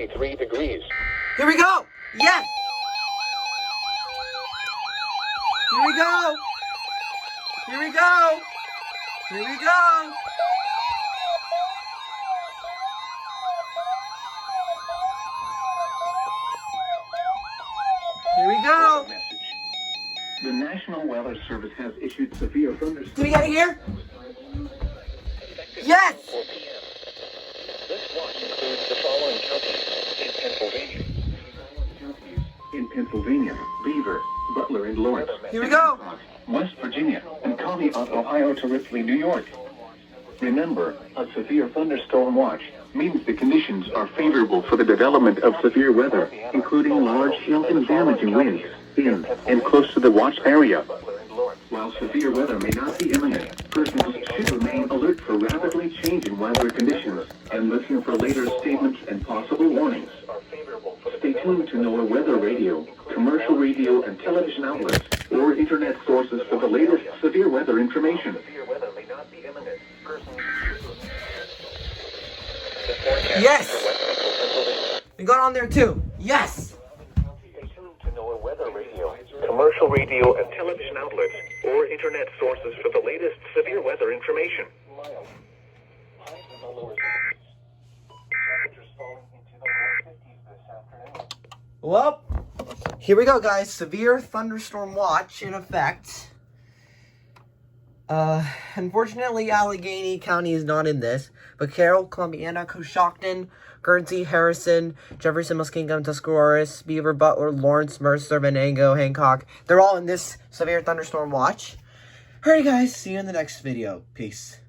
3 degrees. Here we go! Yes! Here we go! Here we go! Here we go! Here we go! The National Weather Service has issued severe thunderstorms. Did we get it here? Yes! 4 p.m. This watch includes the following counties in Pennsylvania. In Pennsylvania, Beaver, Butler, and Lawrence. Here we go! West Virginia, and County of Ohio to Ripley, New York. Remember, a severe thunderstorm watch means the conditions are favorable for the development of severe weather, including large hail and damaging winds in and close to the watch area. While severe weather may not be imminent, persons should remain alert for rapidly changing weather conditions and listen for later statements and possible warnings. Stay tuned to NOAA Weather Radio, commercial radio and television outlets, or internet sources for the latest severe weather information. Yes! We got on there too. Yes! Stay tuned to NOAA Weather Radio, commercial radio and television outlets, or internet sources for the latest severe weather information. Well, here we go, guys. Severe thunderstorm watch in effect. Unfortunately, Allegheny County is not in this, but Carroll, Columbiana, Coshocton, Guernsey, Harrison, Jefferson, Muskingum, Tuscarawas, Beaver, Butler, Lawrence, Mercer, Venango, Hancock, they're all in this severe thunderstorm watch. Alright, guys, see you in the next video. Peace.